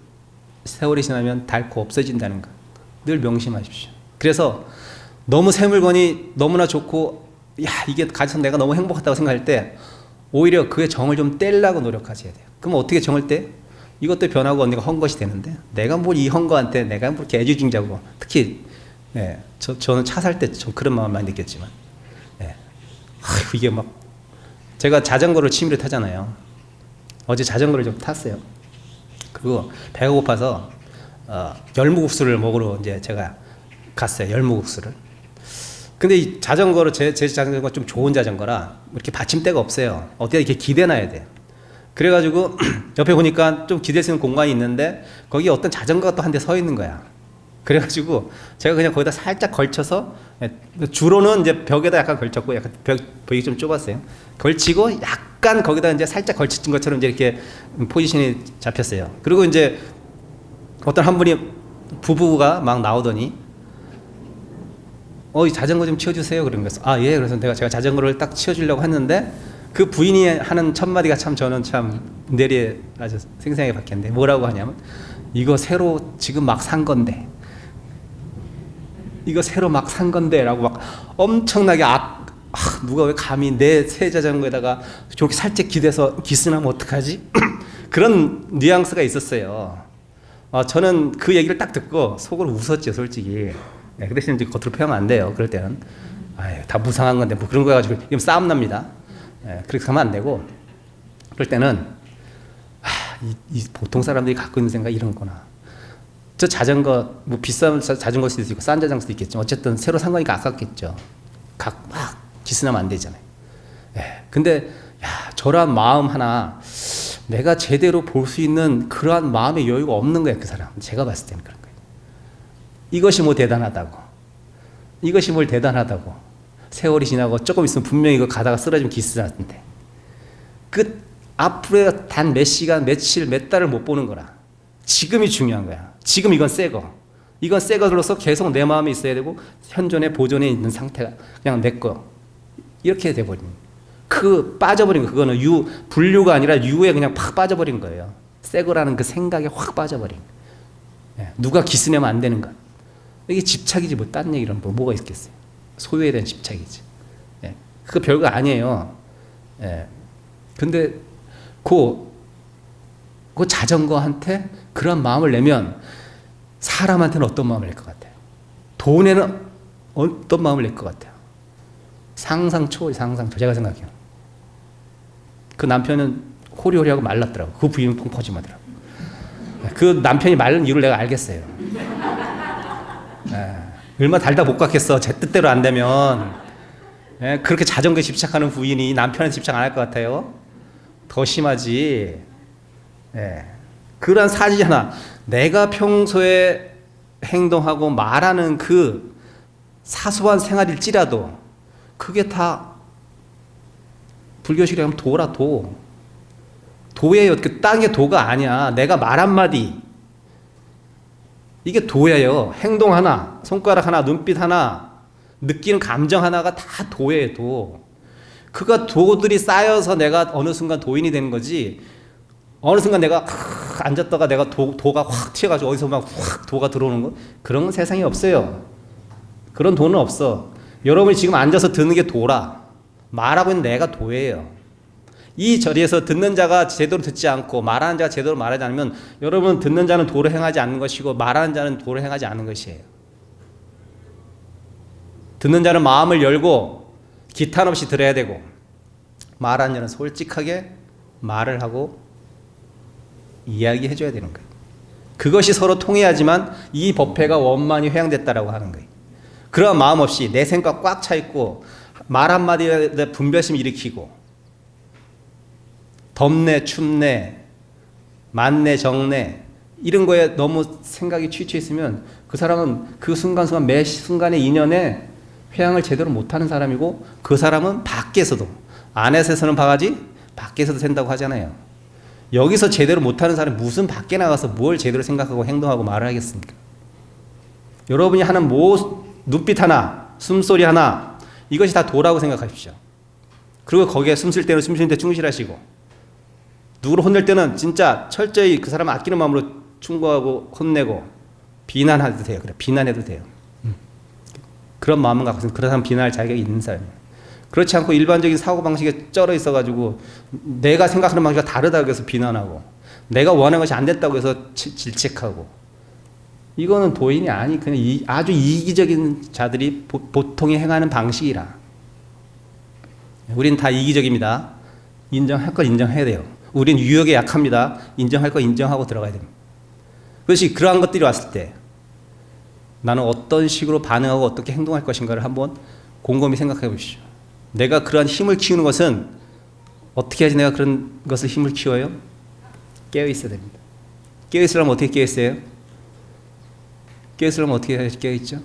세월이 지나면 닳고 없어진다는 것 늘 명심하십시오. 그래서 너무 새 물건이 너무나 좋고 이게 가져서 내가 너무 행복하다고 생각할 때 오히려 그의 정을 좀 떼려고 노력하셔야 돼요. 그럼 어떻게 정을 떼? 이것도 변하고 언니가 헛것이 되는데 내가 뭘 이 헛거한테 내가 뭐 이렇게 애지중지하고, 특히 저는 차 살 때 좀 그런 마음을 많이 느꼈지만 이게 막 제가 자전거를 취미로 타잖아요. 어제 자전거를 좀 탔어요. 그리고 배가 고파서 열무국수를 먹으러 이제 제가 갔어요. 열무국수를. 근데 이 자전거로 제 자전거가 좀 좋은 자전거라 이렇게 받침대가 없어요. 어디다 이렇게 기대놔야 돼. 그래가지고 옆에 보니까 좀 기댈 수 있는 공간이 있는데 거기에 어떤 자전거가 또 한 대 서 있는 거야. 그래가지고 제가 그냥 거기다 살짝 걸쳐서, 주로는 이제 벽에다 약간 걸쳤고, 약간 벽이 좀 좁았어요. 걸치고 약간 거기다 이제 살짝 걸친 것처럼 이제 이렇게 포지션이 잡혔어요. 그리고 이제 어떤 한 분이 부부가 막 나오더니 이 자전거 좀 치워주세요. 그런 거였어. 예. 그래서 제가 자전거를 딱 치워주려고 했는데 그 부인이 하는 첫 마디가 참 저는 참 뇌리에 아주 생생하게 박혔는데 뭐라고 하냐면, 이거 새로 지금 막 산 건데 라고 막 엄청나게 누가 왜 감히 내 새 자전거에다가 저렇게 살짝 기대서 기스나면 어떡하지? 그런 뉘앙스가 있었어요. 저는 그 얘기를 딱 듣고 속으로 웃었죠, 솔직히. 그 대신 이제 겉으로 표현하면 안 돼요. 그럴 때는. 아유, 다 무상한 건데 뭐 그런 거 가지고 이건 싸움 납니다. 그렇게 하면 안 되고, 그럴 때는 이 보통 사람들이 갖고 있는 생각 이런 거나. 저 자전거 뭐 비싼 자전거일 수도 있고 싼 자전거일 수도 있겠지만 어쨌든 새로 산 거니까 아깝겠죠. 막 기스나면 안 되잖아요. 근데 저런 마음 하나 내가 제대로 볼 수 있는 그러한 마음의 여유가 없는 거예요, 그 사람. 제가 봤을 때는 그런 거예요. 이것이 뭐 대단하다고. 이것이 뭘 대단하다고. 세월이 지나고 조금 있으면 분명히 이거 가다가 쓰러지면 기스났는데. 그 앞으로 단 몇 시간, 며칠, 몇 달을 못 보는 거라. 지금이 중요한 거야. 지금 이건 새 거. 이건 새 거로서 계속 내 마음에 있어야 되고 현존에 보존에 있는 상태가 그냥 내 거. 이렇게 돼버린 그 빠져버린 거. 그거는 분류가 아니라 유에 그냥 팍 빠져버린 거예요. 새 거라는 그 생각에 확 빠져버린 거. 누가 기스내면 안 되는 거. 이게 집착이지 뭐 딴 얘기는 뭐가 있겠어요. 소유에 대한 집착이지. 그거 별거 아니에요. 근데 그 자전거한테 그런 마음을 내면 사람한테는 어떤 마음을 낼 것 같아요? 돈에는 어떤 마음을 낼 것 같아요? 상상 초월, 상상 초. 제가 생각해요. 그 남편은 호리호리하고 말랐더라고. 그 부인은 펑퍼짐하더라고. 그 남편이 마른 이유를 내가 알겠어요. 얼마나 달다 못 갔겠어. 제 뜻대로 안 되면. 그렇게 자전거에 집착하는 부인이 남편에 집착 안 할 것 같아요? 더 심하지. 그런 사실 하나. 내가 평소에 행동하고 말하는 그 사소한 생활일지라도 그게 다 불교식으로 하면 도라, 도. 도예요. 그 땅의 도가 아니야. 내가 말 한마디. 이게 도예요. 행동 하나, 손가락 하나, 눈빛 하나, 느끼는 감정 하나가 다 도예요, 도. 그가 도들이 쌓여서 내가 어느 순간 도인이 되는 거지. 어느 순간 내가 앉았다가 내가 도가 확 튀어가지고 어디서 막 확 도가 들어오는 거 그런 건 세상에 없어요. 그런 도는 없어. 여러분이 지금 앉아서 듣는 게 도라. 말하고 있는 내가 도예요. 이 자리에서 듣는 자가 제대로 듣지 않고 말하는 자가 제대로 말하지 않으면 여러분 듣는 자는 도를 행하지 않는 것이고 말하는 자는 도를 행하지 않는 것이에요. 듣는 자는 마음을 열고 기탄 없이 들어야 되고 말하는 자는 솔직하게 말을 하고 이야기해 줘야 되는 거예요. 그것이 서로 통해야지만 이 법회가 원만히 회양됐다라고 하는 거예요. 그런 마음 없이 내 생각 꽉 차 있고 말 한마디에 분별심 일으키고 덥네 춥네 많네 적네 이런 거에 너무 생각이 취해 있으면 그 사람은 그 순간순간 매 순간의 인연에 회양을 제대로 못하는 사람이고 그 사람은 밖에서도 안에서는 바가지 밖에서도 샌다고 하잖아요. 여기서 제대로 못하는 사람이 무슨 밖에 나가서 뭘 제대로 생각하고 행동하고 말을 하겠습니까? 여러분이 하는 눈빛 하나 숨소리 하나 이것이 다 도라고 생각하십시오. 그리고 거기에 숨 쉴 때는 숨 쉬는 데 충실하시고 누구를 혼낼 때는 진짜 철저히 그 사람을 아끼는 마음으로 충고하고 혼내고 비난해도 돼요. 그래, 비난해도 돼요. 그런 마음을 갖고 있으면 그런 사람 비난할 자격이 있는 사람이에요. 그렇지 않고 일반적인 사고방식에 쩔어 있어가지고 내가 생각하는 방식과 다르다고 해서 비난하고 내가 원하는 것이 안 됐다고 해서 질책하고 이거는 도인이 아니 그냥 아주 이기적인 자들이 보통이 행하는 방식이라. 우린 다 이기적입니다. 인정할 걸 인정해야 돼요. 우린 유혹에 약합니다. 인정할 거 인정하고 들어가야 됩니다. 그것이 그러한 것들이 왔을 때 나는 어떤 식으로 반응하고 어떻게 행동할 것인가를 한번 곰곰이 생각해 보십시오. 내가 그러한 힘을 키우는 것은 어떻게 해야지 내가 그런 것을 힘을 키워요? 깨어 있어야 됩니다. 깨어 있으려면 어떻게 깨어 있어요? 깨어 있으려면 어떻게 해야지 깨어 있죠?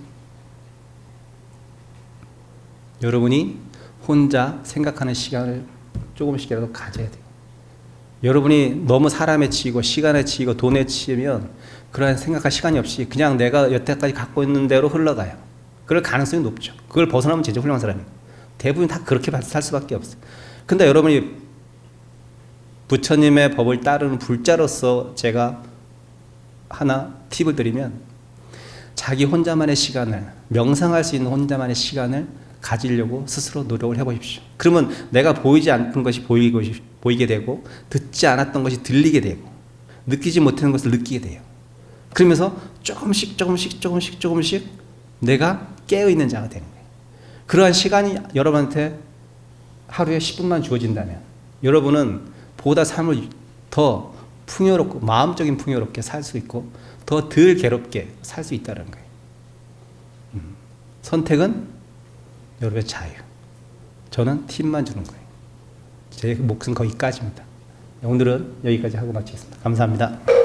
여러분이 혼자 생각하는 시간을 조금씩이라도 가져야 돼요. 여러분이 너무 사람에 치이고 시간에 치이고 돈에 치이면 그런 생각할 시간이 없이 그냥 내가 여태까지 갖고 있는 대로 흘러가요. 그럴 가능성이 높죠. 그걸 벗어나면 진짜 훌륭한 사람이에요. 대부분 다 그렇게 살 수밖에 없어요. 근데 여러분이 부처님의 법을 따르는 불자로서 제가 하나 팁을 드리면 자기 혼자만의 시간을 명상할 수 있는 혼자만의 시간을 가지려고 스스로 노력을 해보십시오. 그러면 내가 보이지 않던 것이 보이게 되고 듣지 않았던 것이 들리게 되고 느끼지 못하는 것을 느끼게 돼요. 그러면서 조금씩 내가 깨어있는 자가 되는 거예요. 그러한 시간이 여러분한테 하루에 10분만 주어진다면 여러분은 보다 삶을 더 풍요롭고 마음적인 풍요롭게 살 수 있고 더 덜 괴롭게 살 수 있다는 거예요. 선택은 여러분의 자유. 저는 팁만 주는 거예요. 제 몫은 거기까지입니다. 오늘은 여기까지 하고 마치겠습니다. 감사합니다.